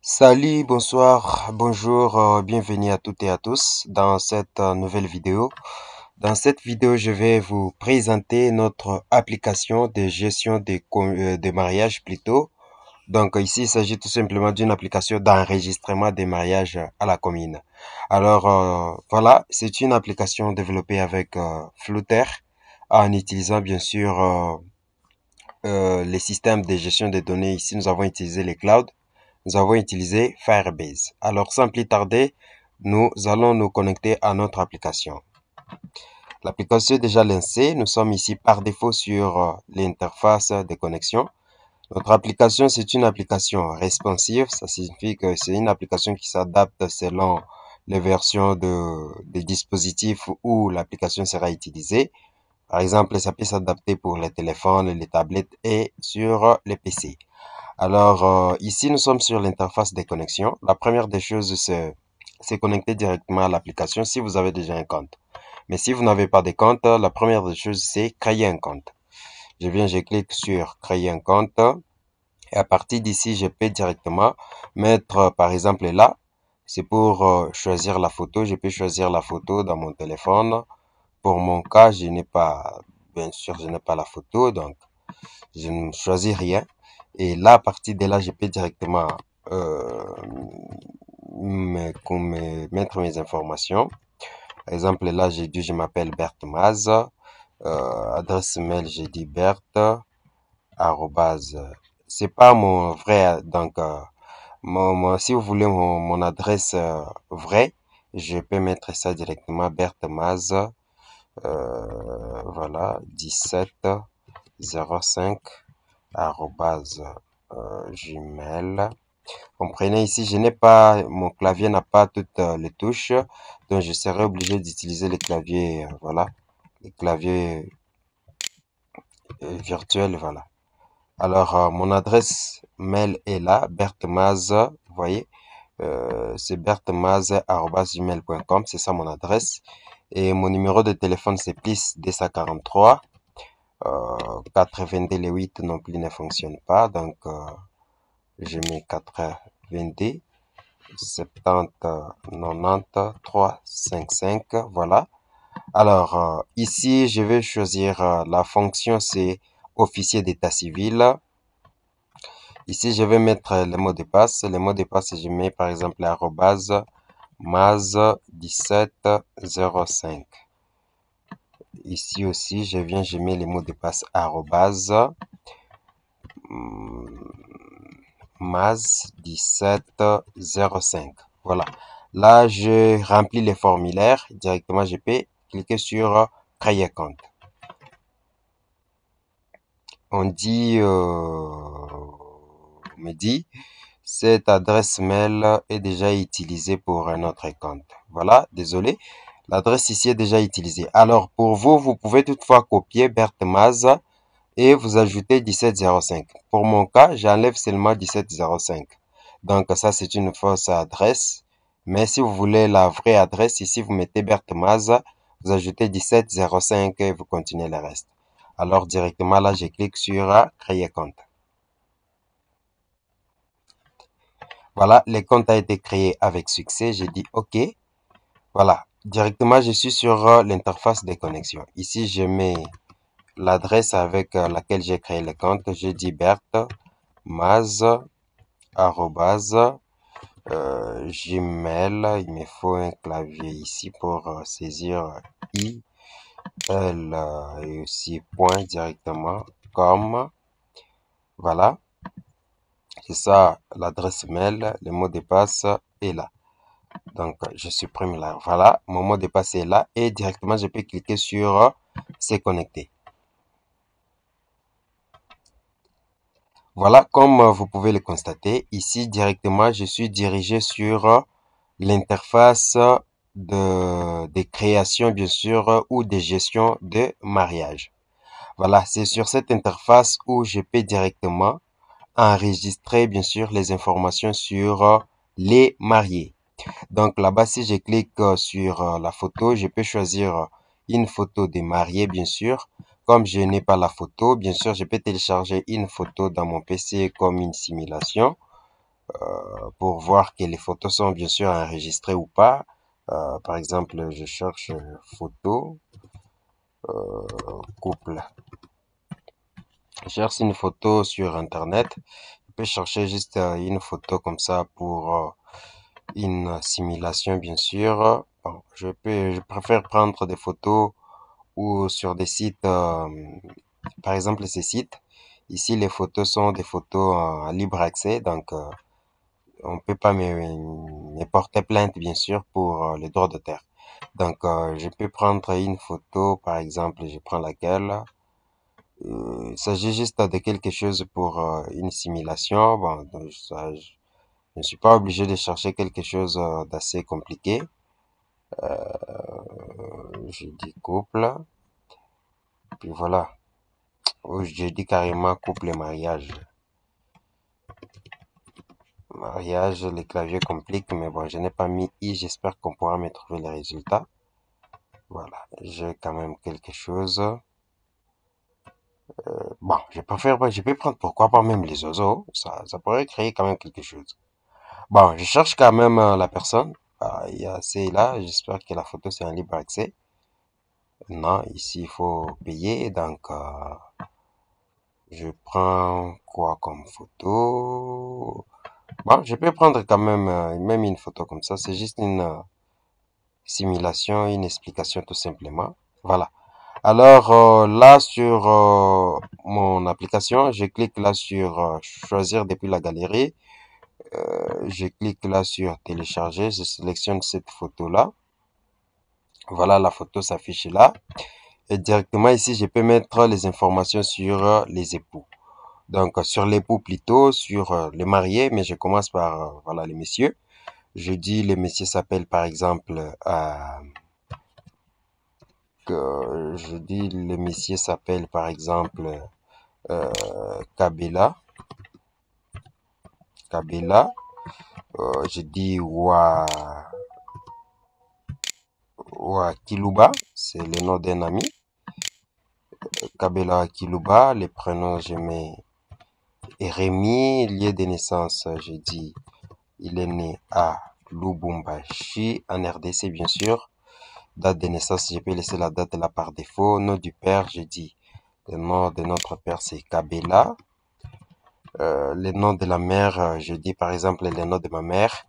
Salut, bonsoir, bonjour, bienvenue à toutes et à tous dans cette nouvelle vidéo. Dans cette vidéo, je vais vous présenter notre application de gestion des mariages plutôt. Donc ici, il s'agit tout simplement d'une application d'enregistrement des mariages à la commune. Alors voilà, c'est une application développée avec Flutter en utilisant bien sûr les systèmes de gestion des données. Ici, nous avons utilisé les clouds. Nous avons utilisé Firebase. Alors, sans plus tarder, nous allons nous connecter à notre application. L'application est déjà lancée. Nous sommes ici par défaut sur l'interface de connexion. Notre application, c'est une application responsive. Ça signifie que c'est une application qui s'adapte selon les versions des dispositifs où l'application sera utilisée. Par exemple, ça peut s'adapter pour les téléphones, les tablettes et sur les PC. Alors, ici, nous sommes sur l'interface des connexions. La première des choses, c'est connecter directement à l'application si vous avez déjà un compte. Mais si vous n'avez pas de compte, la première des choses, c'est créer un compte. Je clique sur créer un compte. Et à partir d'ici, je peux directement mettre, par exemple, là, c'est pour choisir la photo. Je peux choisir la photo dans mon téléphone. Pour mon cas, bien sûr, je n'ai pas la photo, donc je ne choisis rien. Et là, à partir de là, je peux directement mettre mes informations. Par exemple, là, j'ai dit, je m'appelle Berthe Maz. Adresse mail, j'ai dit Berthe, arrobase. C'est pas mon vrai, donc, si vous voulez mon adresse vraie, je peux mettre ça directement, Berthe Maz, voilà, 1705, arrobase, Gmail. Comprenez ici, mon clavier n'a pas toutes les touches, donc je serai obligé d'utiliser les claviers, voilà, les claviers virtuels, voilà. Alors, mon adresse mail est là, berthmaz, vous voyez, c'est berthmaz@gmail.com, c'est ça mon adresse. Et mon numéro de téléphone, c'est plus 243, 82 les 8 non plus ne fonctionne pas, donc je mets 82 70 90 355, voilà. Alors ici je vais choisir la fonction, c'est officier d'état civil. Ici je vais mettre le mot de passe. Le mot de passe, je mets par exemple arrobase maz 1705. Ici aussi je mets le mot de passe arrobase maz 1705. Voilà. Là, je remplis les formulaires. Directement, je peux cliquer sur créer compte. On me dit, cette adresse mail est déjà utilisée pour un autre compte. Voilà, désolé. L'adresse ici est déjà utilisée. Alors, pour vous, vous pouvez toutefois copier Berthe Maz et vous ajoutez 1705. Pour mon cas, j'enlève seulement 1705. Donc, ça, c'est une fausse adresse. Mais si vous voulez la vraie adresse, ici, vous mettez Berthe Maz, vous ajoutez 1705 et vous continuez le reste. Alors, directement, là, je clique sur créer compte. Voilà, le compte a été créé avec succès. J'ai dit OK. Voilà, directement, je suis sur l'interface de connexion. Ici, je mets l'adresse avec laquelle j'ai créé le compte. Je dis Berthe Maz, arrobase, Gmail. Il me faut un clavier ici pour saisir I, L et aussi point directement, comme. Voilà, c'est ça l'adresse mail. Le mot de passe est là. Donc, je supprime là. Voilà, mon mot de passe est là et directement, je peux cliquer sur se connecter. Voilà, comme vous pouvez le constater, ici directement, je suis dirigé sur l'interface de création, bien sûr, ou de gestion de mariage. Voilà, c'est sur cette interface où je peux directement enregistrer, bien sûr, les informations sur les mariés. Donc là-bas, si je clique sur la photo, je peux choisir une photo des mariés, bien sûr. Comme je n'ai pas la photo, bien sûr, je peux télécharger une photo dans mon PC comme une simulation. pour voir que les photos sont bien sûr enregistrées ou pas. Par exemple, je cherche photo couple. Je cherche une photo sur Internet. Je peux chercher juste une photo comme ça pour une simulation, bien sûr. Bon, je préfère prendre des photos ou sur des sites, par exemple ces sites. Ici, les photos sont des photos à libre accès, donc on peut pas me porter plainte, bien sûr, pour les droits d'auteur. Donc, je peux prendre une photo, par exemple, je prends laquelle. Il s'agit juste de quelque chose pour une simulation. Bon, donc, je ne suis pas obligé de chercher quelque chose d'assez compliqué. Je dis couple, puis voilà. Ou je dis carrément couple et mariage. Mariage, les claviers compliquent, mais bon, je n'ai pas mis i, j'espère qu'on pourra me trouver les résultats. Voilà, j'ai quand même quelque chose. Bon, je peux prendre pourquoi pas même les oiseaux, ça pourrait créer quand même quelque chose. Bon, je cherche quand même la personne. Ah, il y a c'est là, j'espère que la photo c'est en libre accès. Non, ici il faut payer, donc je prends quoi comme photo? Bon, je peux prendre quand même, même une photo comme ça, c'est juste une simulation, une explication tout simplement. Voilà. Alors là sur mon application, je clique là sur choisir depuis la galerie. Je clique là sur télécharger, je sélectionne cette photo là. Voilà, la photo s'affiche là. Et directement ici, je peux mettre les informations sur les époux. Donc sur l'époux plutôt, sur les mariés, mais je commence par voilà les messieurs. Je dis le monsieur s'appelle par exemple je dis le monsieur s'appelle par exemple euh, Kabila. Kabila. Je dis Wa Kiluba, c'est le nom d'un ami. Kabila Kiluba, les prénoms je mets Rémi, lieu de naissance, je dis il est né à Lubumbashi, en RDC bien sûr. Date de naissance, je peux laisser la date là par défaut. Nom du père, je dis le nom de notre père c'est Kabila. Le nom de la mère, je dis par exemple le nom de ma mère.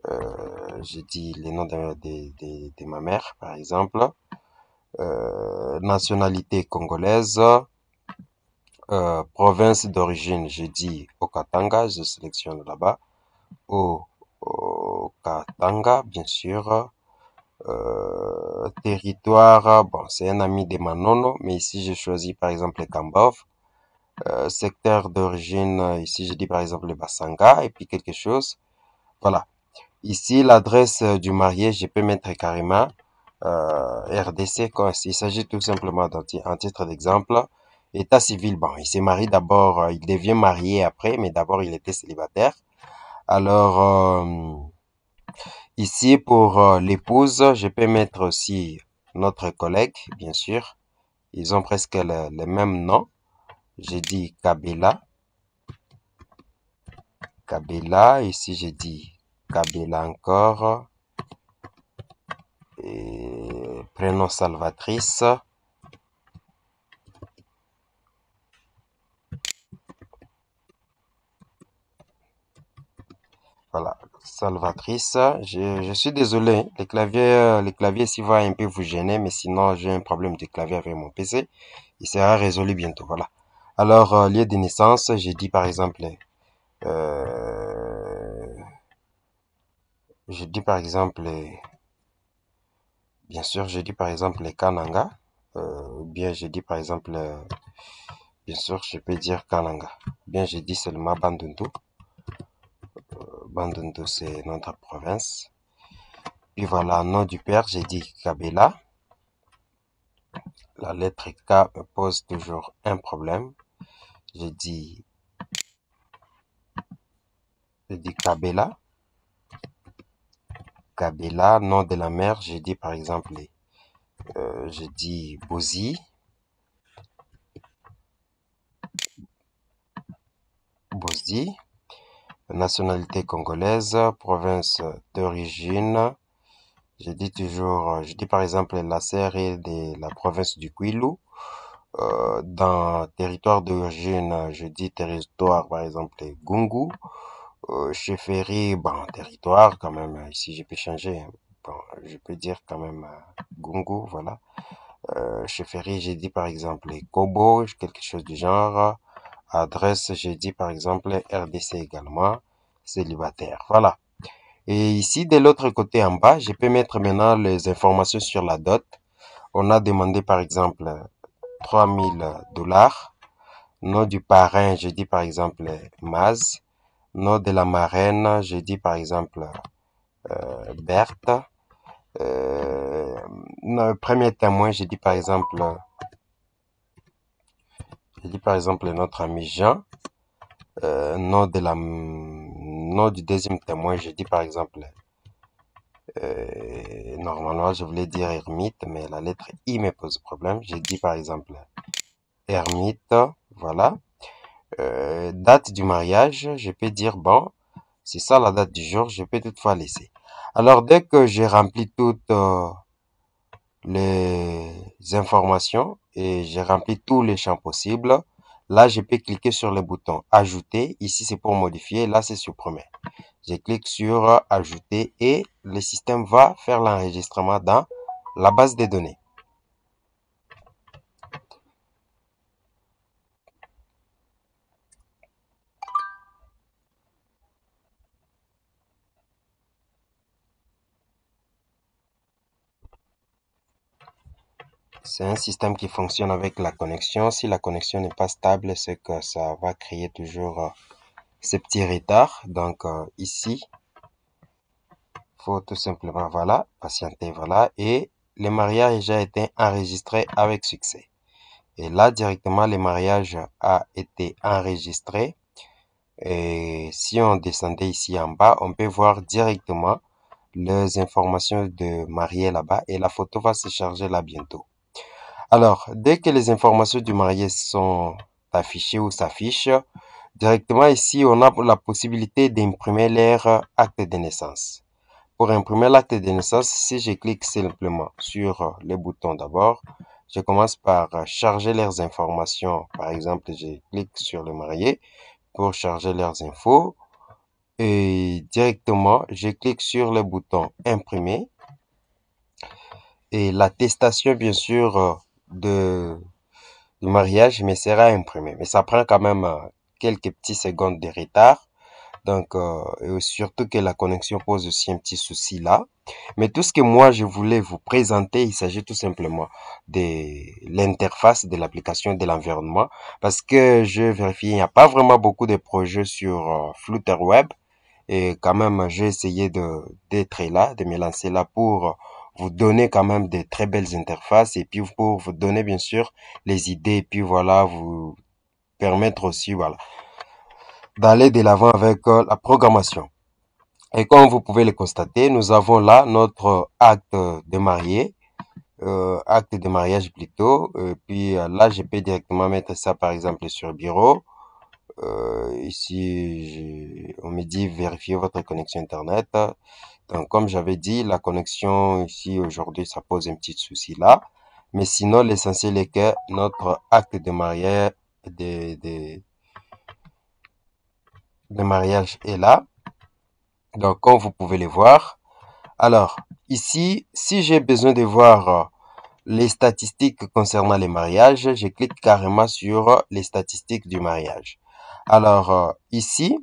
Je dis le nom de ma mère par exemple. Nationalité congolaise. Province d'origine, je dis Okatanga, je sélectionne là-bas. Okatanga, bien sûr. Territoire, bon, c'est un ami de Manono, mais ici je choisis par exemple Kambov. Secteur d'origine, ici je dis par exemple le Basanga et puis quelque chose. Voilà. Ici l'adresse du marié, je peux mettre carrément RDC quand il s'agit tout simplement d'un titre d'exemple. État civil, bon, il s'est marié d'abord, il devient marié après, mais d'abord il était célibataire. Alors ici pour l'épouse, je peux mettre aussi notre collègue, bien sûr. Ils ont presque le même nom. J'ai dit Kabila. Kabila. Ici, j'ai dit Kabila encore. Et prénom Salvatrice. Voilà, Salvatrice. Je suis désolé, les claviers ici vont un peu vous gêner, mais sinon j'ai un problème de clavier avec mon PC. Il sera résolu bientôt. Voilà. Alors, lieu de naissance, j'ai dit par exemple, euh, je dis par exemple, bien sûr, je dis par exemple les Kananga. Ou bien je dis par exemple, bien sûr, je peux dire Kananga. Bien, je dis seulement Bandundu. Bandundu, c'est notre province. Puis voilà, nom du père, j'ai dit Kabila. La lettre K me pose toujours un problème. J'ai dit, j'ai dit Kabila. Kabila, nom de la mère, j'ai dit par exemple, j'ai dit Bozi. Bozi. nationalité congolaise, province d'origine. Je dis par exemple la série de la province du Kwilu. Dans territoire d'origine, je dis territoire par exemple Gungu. Chefferie, bon, territoire quand même, ici je peux changer, hein. Bon, je peux dire quand même Gungu, voilà. Chefferie, j'ai dit par exemple Kobo, quelque chose du genre. Adresse, j'ai dit par exemple RDC également, célibataire, voilà. Et ici, de l'autre côté en bas, je peux mettre maintenant les informations sur la dot. On a demandé par exemple 3000 $. Nom du parrain, je dis par exemple Maz. Nom de la marraine, je dis par exemple Berthe. Premier témoin, je dis par exemple notre ami Jean. Nom du deuxième témoin, je dis par exemple normalement je voulais dire ermite, mais la lettre I me pose problème. Je dis par exemple ermite, voilà. Date du mariage, je peux dire bon, c'est ça la date du jour, je peux toutefois laisser. Alors dès que j'ai rempli toutes les informations et j'ai rempli tous les champs possibles, là je peux cliquer sur le bouton ajouter. Ici c'est pour modifier, là c'est supprimer. Je clique sur ajouter et le système va faire l'enregistrement dans la base de données. C'est un système qui fonctionne avec la connexion. Si la connexion n'est pas stable, c'est que ça va créer toujours ces petits retards. Donc ici, faut tout simplement, voilà, patienter, voilà. Et le mariage a déjà été enregistré avec succès. Et là, directement, le mariage a été enregistré. Et si on descendait ici en bas, on peut voir directement les informations de marié là-bas. Et la photo va se charger là bientôt. Alors, dès que les informations du marié sont affichées ou s'affichent, directement ici, on a la possibilité d'imprimer leur acte de naissance. Pour imprimer l'acte de naissance, si je clique simplement sur le bouton d'abord, je commence par charger leurs informations. Par exemple, je clique sur le marié pour charger leurs infos et directement, je clique sur le bouton imprimer et l'attestation, bien sûr, du mariage me sera imprimée. Mais ça prend quand même quelques petites secondes de retard. Donc, et surtout que la connexion pose aussi un petit souci là. Mais tout ce que moi je voulais vous présenter, il s'agit tout simplement de l'interface de l'application de l'environnement. Parce que je vérifie, il n'y a pas vraiment beaucoup de projets sur Flutter Web. Et quand même, j'ai essayé d'être là, de me lancer là pour vous donner quand même de très belles interfaces et puis pour vous donner bien sûr les idées et puis voilà, vous permettre aussi, voilà, d'aller de l'avant avec la programmation. Et comme vous pouvez le constater, nous avons là notre acte de marié, acte de mariage plutôt. Puis là, je peux directement mettre ça par exemple sur bureau. Ici, on me dit vérifier votre connexion Internet. Donc, comme j'avais dit, la connexion ici aujourd'hui, ça pose un petit souci là. Mais sinon, l'essentiel est que notre acte de mariage, de mariage est là. Donc, comme vous pouvez le voir. Alors, ici, si j'ai besoin de voir les statistiques concernant les mariages, je clique carrément sur les statistiques du mariage. Alors, ici,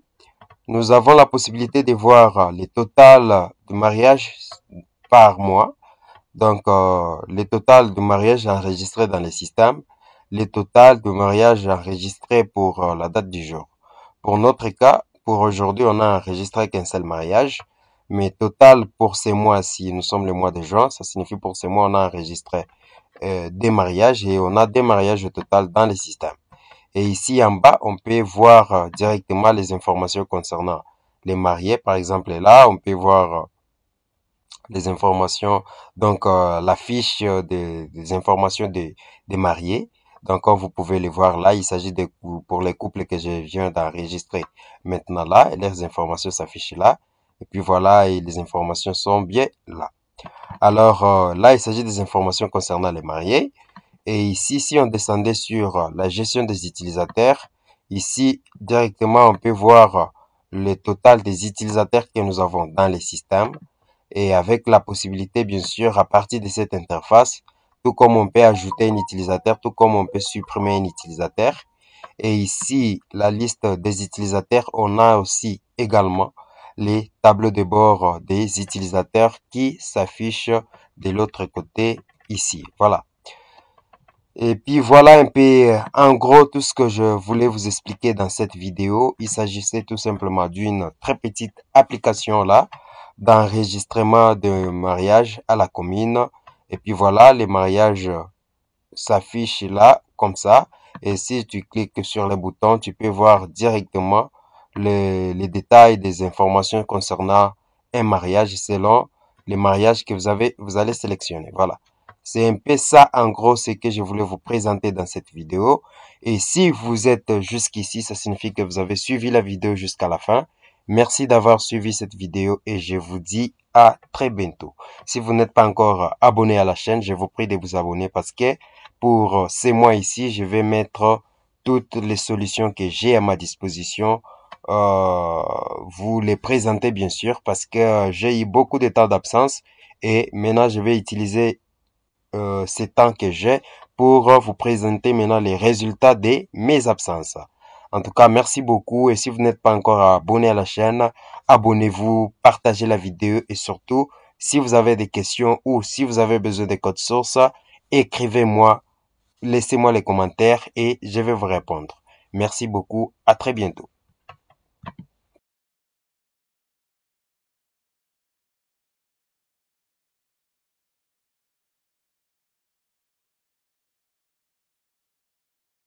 nous avons la possibilité de voir les totals de mariage par mois. Donc, les totals de mariage enregistrés dans le système, les totals de mariage enregistrés pour la date du jour. Pour notre cas, pour aujourd'hui, on a enregistré qu'un seul mariage, mais total pour ces mois-ci, nous sommes le mois de juin, ça signifie pour ces mois, on a enregistré des mariages et on a des mariages au total dans le système. Et ici en bas, on peut voir directement les informations concernant les mariés. Par exemple, là, on peut voir les informations, donc la fiche des informations des mariés. Donc, comme vous pouvez les voir là, il s'agit de pour les couples que je viens d'enregistrer maintenant là. Et les informations s'affichent là. Et puis voilà, et les informations sont bien là. Alors là, il s'agit des informations concernant les mariés. Et ici, si on descendait sur la gestion des utilisateurs, ici, directement, on peut voir le total des utilisateurs que nous avons dans les systèmes. Et avec la possibilité, bien sûr, à partir de cette interface, tout comme on peut ajouter un utilisateur, tout comme on peut supprimer un utilisateur. Et ici, la liste des utilisateurs, on a aussi également les tableaux de bord des utilisateurs qui s'affichent de l'autre côté ici. Voilà. Et puis voilà un peu en gros tout ce que je voulais vous expliquer dans cette vidéo. Il s'agissait tout simplement d'une très petite application là d'enregistrement de mariage à la commune. Et puis voilà, les mariages s'affichent là comme ça. Et si tu cliques sur le bouton, tu peux voir directement les détails des informations concernant un mariage selon les mariages que vous allez sélectionner. Voilà. C'est un peu ça, en gros, ce que je voulais vous présenter dans cette vidéo. Et si vous êtes jusqu'ici, ça signifie que vous avez suivi la vidéo jusqu'à la fin. Merci d'avoir suivi cette vidéo et je vous dis à très bientôt. Si vous n'êtes pas encore abonné à la chaîne, je vous prie de vous abonner parce que pour ces mois ici, je vais mettre toutes les solutions que j'ai à ma disposition. Vous les présenter bien sûr parce que j'ai eu beaucoup de temps d'absence et maintenant je vais utiliser ces temps que j'ai pour vous présenter maintenant les résultats de mes absences. En tout cas, merci beaucoup et si vous n'êtes pas encore abonné à la chaîne, abonnez-vous, partagez la vidéo et surtout, si vous avez des questions ou si vous avez besoin de codes sources, écrivez-moi, laissez-moi les commentaires et je vais vous répondre. Merci beaucoup, à très bientôt.